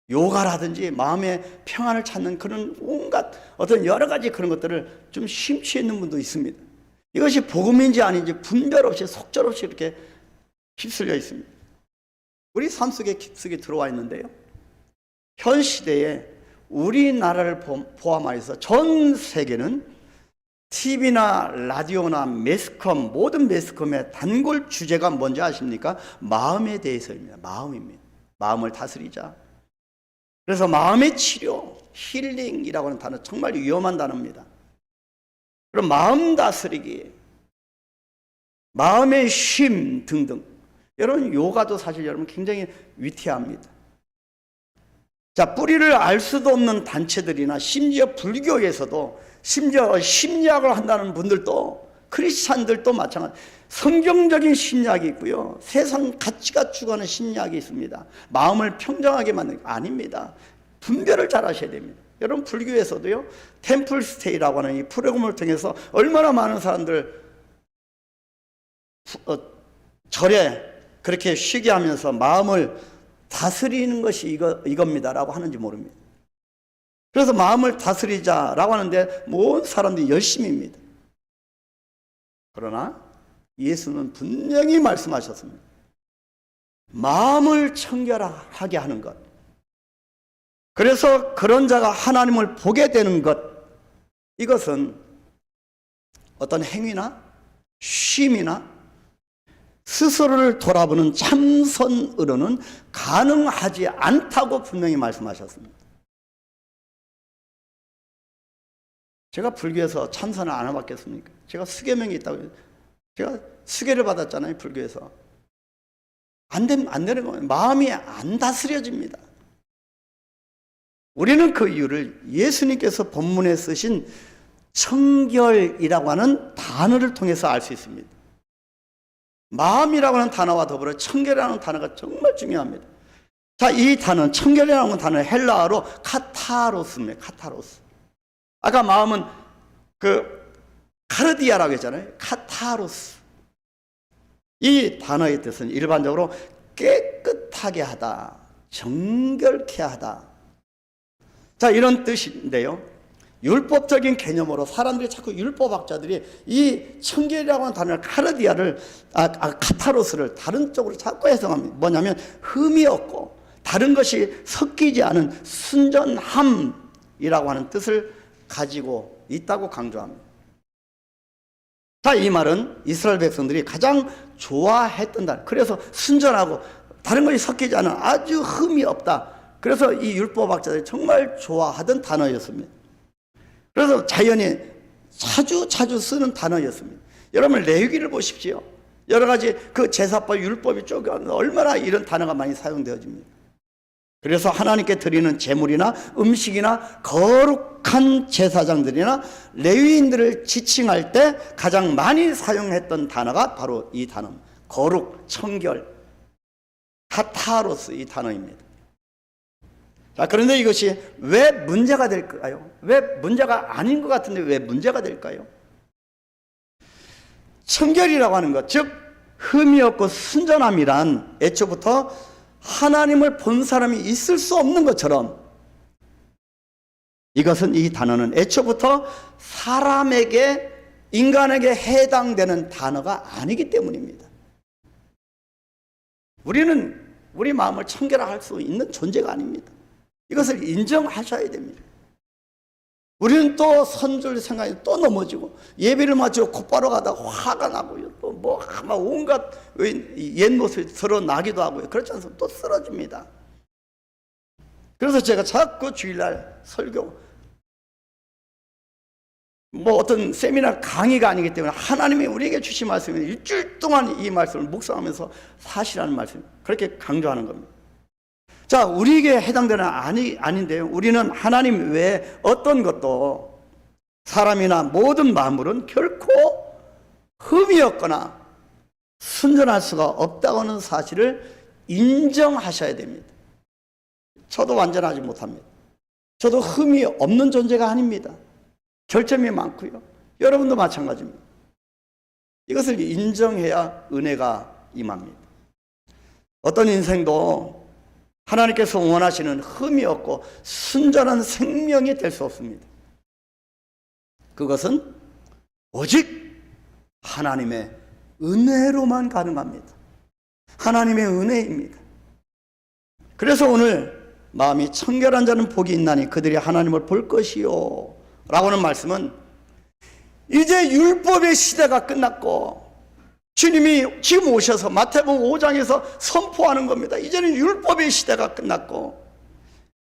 요가라든지 마음의 평안을 찾는 그런 온갖 어떤 여러 가지 그런 것들을 좀 심취해 있는 분도 있습니다. 이것이 복음인지 아닌지 분별 없이 속절없이 이렇게 휩쓸려 있습니다. 우리 삶 속에 깊숙이 들어와 있는데요, 현 시대에 우리나라를 포함하여서 전 세계는 TV나 라디오나 매스컴, 모든 매스컴의 단골 주제가 뭔지 아십니까? 마음에 대해서입니다. 마음입니다. 마음을 다스리자. 그래서 마음의 치료, 힐링이라고 하는 단어, 정말 위험한 단어입니다. 그럼 마음 다스리기, 마음의 쉼 등등, 여러분, 요가도 사실 여러분 굉장히 위태합니다. 자, 뿌리를 알 수도 없는 단체들이나 심지어 불교에서도 심지어 심리학을 한다는 분들도, 크리스찬들도 마찬가지, 성경적인 심리학이 있고요, 세상 가치가 추구하는 심리학이 있습니다. 마음을 평정하게 만드는 게 아닙니다. 분별을 잘 하셔야 됩니다. 여러분, 불교에서도요, 템플스테이라고 하는 이 프로그램을 통해서 얼마나 많은 사람들 절에 그렇게 쉬게 하면서 마음을 다스리는 것이 이겁니다라고 하는지 모릅니다. 그래서 마음을 다스리자라고 하는데 모든 사람들이 열심입니다. 그러나 예수는 분명히 말씀하셨습니다. 마음을 청결하게 하는 것, 그래서 그런 자가 하나님을 보게 되는 것, 이것은 어떤 행위나 쉼이나 스스로를 돌아보는 참선으로는 가능하지 않다고 분명히 말씀하셨습니다. 제가 불교에서 참선을 안 해봤겠습니까? 제가 수계명이 있다고, 제가 수계를 받았잖아요, 불교에서. 안 되는 거예요. 마음이 안 다스려집니다. 우리는 그 이유를 예수님께서 본문에 쓰신 청결이라고 하는 단어를 통해서 알 수 있습니다. 마음이라고 하는 단어와 더불어 청결이라는 단어가 정말 중요합니다. 자, 이 단어, 청결이라는 단어는 헬라어로 카타로스입니다. 카타로스. 아까 마음은 카르디아라고 했잖아요. 카타로스. 이 단어의 뜻은 일반적으로 깨끗하게 하다, 정결케 하다. 자, 이런 뜻인데요, 율법적인 개념으로 사람들이 자꾸 율법학자들이 이 청결이라고 하는 단어를 카르디아를 카타로스를 다른 쪽으로 자꾸 해석합니다. 뭐냐면 흠이 없고 다른 것이 섞이지 않은 순전함이라고 하는 뜻을 가지고 있다고 강조합니다. 자, 이 말은 이스라엘 백성들이 가장 좋아했던 단어, 그래서 순전하고 다른 것이 섞이지 않은 아주 흠이 없다, 그래서 이 율법학자들이 정말 좋아하던 단어였습니다. 그래서 자연이 자주 쓰는 단어였습니다. 여러분, 레위기를 보십시오. 여러 가지 그 제사법, 율법이 쭉 얼마나 이런 단어가 많이 사용되어집니다. 그래서 하나님께 드리는 제물이나 음식이나 거룩한 제사장들이나 레위인들을 지칭할 때 가장 많이 사용했던 단어가 바로 이 단어, 거룩, 청결, 카타로스, 이 단어입니다. 자, 그런데 이것이 왜 문제가 될까요? 왜 문제가 아닌 것 같은데 왜 문제가 될까요? 청결이라고 하는 것, 즉 흠이 없고 순전함이란 애초부터 하나님을 본 사람이 있을 수 없는 것처럼, 이것은, 이 단어는 애초부터 사람에게, 인간에게 해당되는 단어가 아니기 때문입니다. 우리는 우리 마음을 청결할 수 있는 존재가 아닙니다. 이것을 인정하셔야 됩니다. 우리는 또 선줄 생각이 또 넘어지고, 예배를 마치고 곧바로 가다가 화가 나고요, 또 뭐 온갖 옛 모습이 드러나기도 하고요. 그렇지 않습니까? 또 쓰러집니다. 그래서 제가 자꾸 주일날 설교, 뭐 어떤 세미나 강의가 아니기 때문에 하나님이 우리에게 주신 말씀이 일주일 동안 이 말씀을 묵상하면서 사시라는 말씀, 그렇게 강조하는 겁니다. 자, 우리에게 해당되는 아닌데요, 우리는 하나님 외에 어떤 것도 사람이나 모든 만물은 결코 흠이 없거나 순전할 수가 없다고 하는 사실을 인정하셔야 됩니다. 저도 완전하지 못합니다. 저도 흠이 없는 존재가 아닙니다. 결점이 많고요. 여러분도 마찬가지입니다. 이것을 인정해야 은혜가 임합니다. 어떤 인생도 하나님께서 원하시는 흠이 없고 순전한 생명이 될 수 없습니다. 그것은 오직 하나님의 은혜로만 가능합니다. 하나님의 은혜입니다. 그래서 오늘 마음이 청결한 자는 복이 있나니 그들이 하나님을 볼 것이요 라고 하는 말씀은, 이제 율법의 시대가 끝났고 주님이 지금 오셔서 마태복음 5장에서 선포하는 겁니다. 이제는 율법의 시대가 끝났고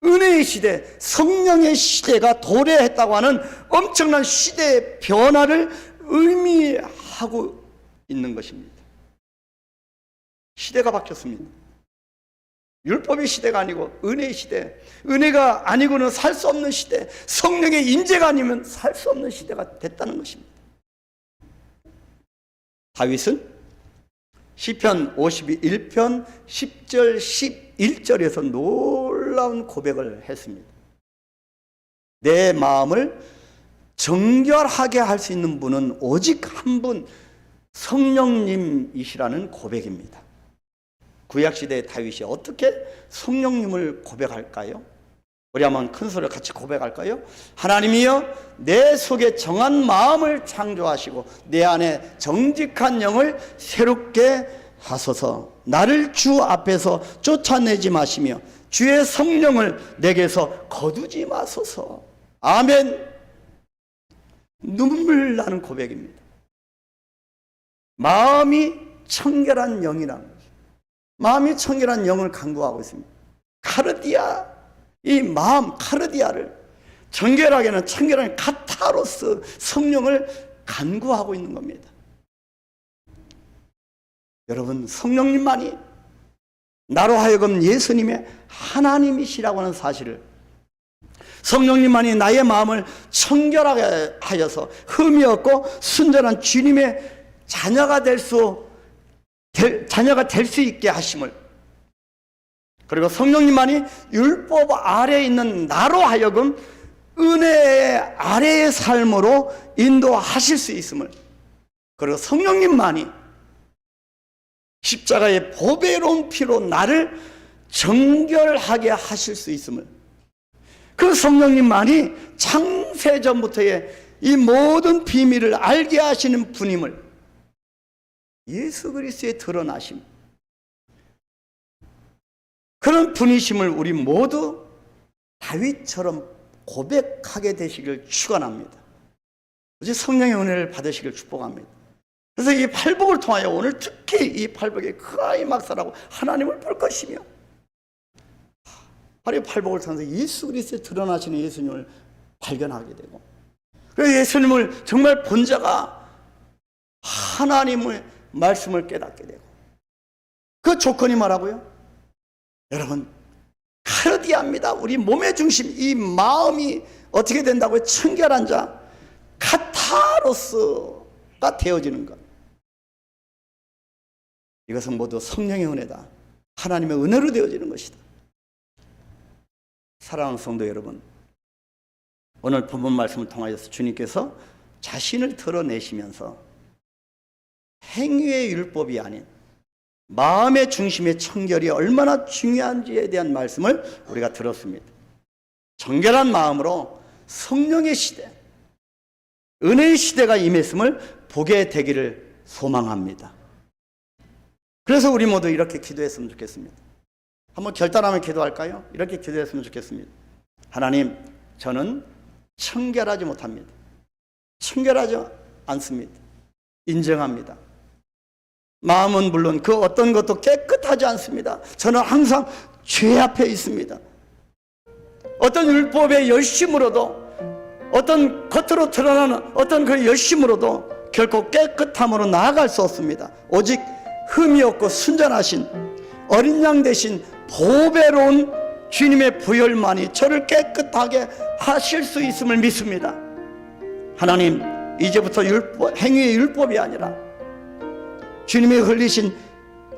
은혜의 시대, 성령의 시대가 도래했다고 하는 엄청난 시대의 변화를 의미하고 있는 것입니다. 시대가 바뀌었습니다. 율법의 시대가 아니고 은혜의 시대, 은혜가 아니고는 살 수 없는 시대, 성령의 임재가 아니면 살 수 없는 시대가 됐다는 것입니다. 다윗은 시편 51편 10절 11절에서 놀라운 고백을 했습니다. 내 마음을 정결하게 할 수 있는 분은 오직 한 분, 성령님이시라는 고백입니다. 구약시대의 다윗이 어떻게 성령님을 고백할까요? 우리 한번 큰 소리로 같이 고백할까요? 하나님이여, 내 속에 정한 마음을 창조하시고 내 안에 정직한 영을 새롭게 하소서. 나를 주 앞에서 쫓아내지 마시며 주의 성령을 내게서 거두지 마소서. 아멘. 눈물 나는 고백입니다. 마음이 청결한 영이라는 거죠. 마음이 청결한 영을 강구하고 있습니다. 카르디아, 이 마음 카르디아를 정결하게는 청결한 카타로스 성령을 간구하고 있는 겁니다. 여러분, 성령님만이 나로 하여금 예수님의 하나님이시라고 하는 사실을, 성령님만이 나의 마음을 청결하게 하여서 흠이 없고 순전한 주님의 자녀가 될 수 있게 하심을, 그리고 성령님만이 율법 아래에 있는 나로 하여금 은혜 아래의 삶으로 인도하실 수 있음을, 그리고 성령님만이 십자가의 보배로운 피로 나를 정결하게 하실 수 있음을, 그 성령님만이 창세전부터의 이 모든 비밀을 알게 하시는 분임을, 예수 그리스도의 드러나심, 그런 분이심을 우리 모두 다윗처럼 고백하게 되시길 축원합니다. 이제 성령의 은혜를 받으시길 축복합니다. 그래서 이 팔복을 통하여 오늘 특히 이 팔복의 크라이막스라고 하나님을 볼 것이며, 바로 이 팔복을 통해서 예수 그리스도의 드러나시는 예수님을 발견하게 되고, 그래서 예수님을 정말 본 자가 하나님의 말씀을 깨닫게 되고, 그 조건이 뭐라고요? 여러분, 카르디아입니다. 우리 몸의 중심, 이 마음이 어떻게 된다고요? 청결한 자, 카타로스가 되어지는 것. 이것은 모두 성령의 은혜다. 하나님의 은혜로 되어지는 것이다. 사랑하는 성도 여러분, 오늘 본문 말씀을 통하여서 주님께서 자신을 드러내시면서 행위의 율법이 아닌 마음의 중심의 청결이 얼마나 중요한지에 대한 말씀을 우리가 들었습니다. 정결한 마음으로 성령의 시대, 은혜의 시대가 임했음을 보게 되기를 소망합니다. 그래서 우리 모두 이렇게 기도했으면 좋겠습니다. 한번 결단하면 기도할까요? 이렇게 기도했으면 좋겠습니다. 하나님, 저는 청결하지 못합니다. 청결하지 않습니다. 인정합니다. 마음은 물론 그 어떤 것도 깨끗하지 않습니다. 저는 항상 죄 앞에 있습니다. 어떤 율법의 열심으로도, 어떤 겉으로 드러나는 어떤 그 열심으로도 결코 깨끗함으로 나아갈 수 없습니다. 오직 흠이 없고 순전하신 어린 양 대신 보배로운 주님의 보혈만이 저를 깨끗하게 하실 수 있음을 믿습니다. 하나님, 이제부터 행위의 율법이 아니라 주님이 흘리신,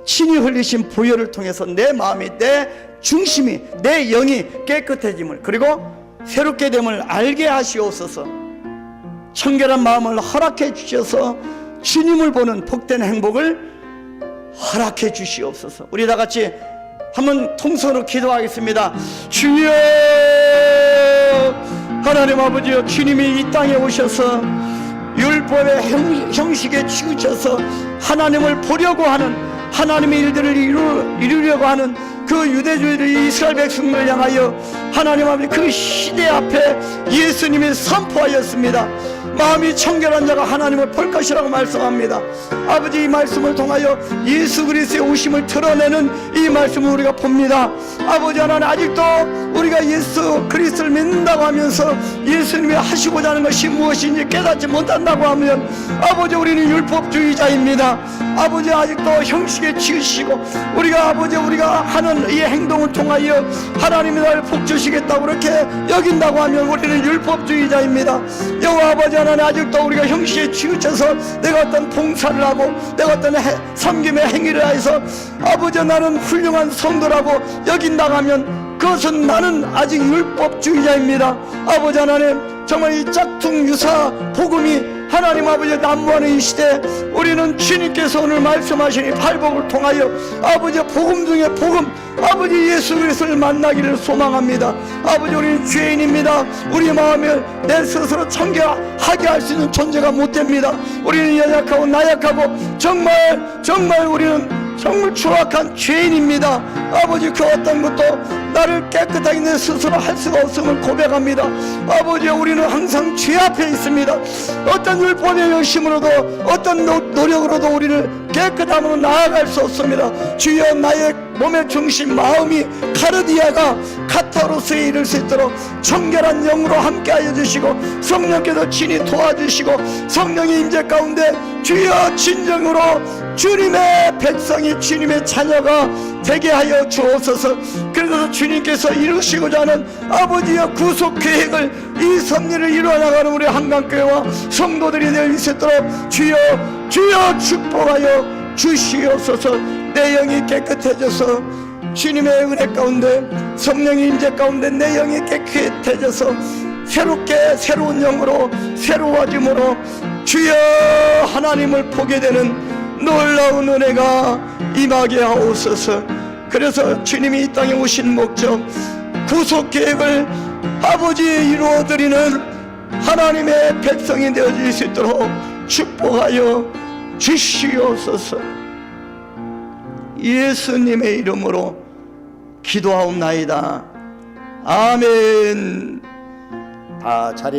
친히 흘리신 보혈을 통해서 내 마음이, 내 중심이, 내 영이 깨끗해짐을, 그리고 새롭게 됨을 알게 하시옵소서. 청결한 마음을 허락해 주셔서 주님을 보는 복된 행복을 허락해 주시옵소서. 우리 다 같이 한번 통성으로 기도하겠습니다. 주여, 하나님 아버지여, 주님이 이 땅에 오셔서 율법의 형식에 치우쳐서 하나님을 보려고 하는, 하나님의 일들을 이루려고 하는 그 유대주의를, 이스라엘 백성을 향하여 하나님 아버지 그 시대 앞에 예수님이 선포하였습니다. 마음이 청결한 자가 하나님을 볼 것이라고 말씀합니다. 아버지, 이 말씀을 통하여 예수 그리스도의 오심을 드러내는 이 말씀을 우리가 봅니다. 아버지 하나님, 아직도 우리가 예수 그리스도를 믿는다고 하면서 예수님이 하시고자 하는 것이 무엇인지 깨닫지 못한다고 하면, 아버지, 우리는 율법주의자입니다. 아버지, 아직도 형식 멋지게 지으시고 우리가 아버지 우리가 하는 이 행동을 통하여 하나님이 나를 복주시겠다고 그렇게 여긴다고 하면 우리는 율법주의자입니다. 여호와 아버지 하나님, 아직도 우리가 형식에 치우쳐서 내가 어떤 봉사를 하고 내가 어떤 섬김의 행위를 해서 아버지 나는 훌륭한 성도라고 여긴다고 하면 그것은 나는 아직 율법주의자입니다. 아버지 하나님, 정말 이 짝퉁 유사 복음이 하나님 아버지 난무하는 이 시대, 우리는 주님께서 오늘 말씀하신 이 팔복을 통하여 아버지 복음 중에 복음, 아버지 예수 그리스도를 만나기를 소망합니다. 아버지, 우리는 죄인입니다. 우리 마음에 내 스스로 청결하게 할 수 있는 존재가 못됩니다. 우리는 연약하고 나약하고 정말 우리는 정말 추악한 죄인입니다. 아버지, 그 어떤 것도 나를 깨끗하게 내 스스로 할 수가 없음을 고백합니다. 아버지, 우리는 항상 죄 앞에 있습니다. 어떤 율법의 열심으로도 어떤 노력으로도 우리를 깨끗함으로 나아갈 수 없습니다. 주여, 나의 몸의 중심 마음이 카르디아가 카타로스에 이를 수 있도록 청결한 영으로 함께하여 주시고 성령께서 친히 도와주시고 성령의 임재 가운데 주여 진정으로 주님의 백성이 주님의 자녀가 되게 하여 주옵소서. 그래서 주님께서 이루시고자 하는 아버지의 구속 계획을, 이 섭리를 이루어나가는 우리 한강교회와 성도들이 될 수 있도록 주여 축복하여 주시옵소서. 내 영이 깨끗해져서 주님의 은혜 가운데 성령의 임재 가운데 내 영이 깨끗해져서 새로운 영으로 새로워짐으로 주여 하나님을 보게 되는 놀라운 은혜가 임하게 하옵소서. 그래서 주님이 이 땅에 오신 목적, 구속 계획을 아버지 이루어드리는 하나님의 백성이 되어질 수 있도록 축복하여 주시옵소서. 예수님의 이름으로 기도하옵나이다. 아멘. 다 자리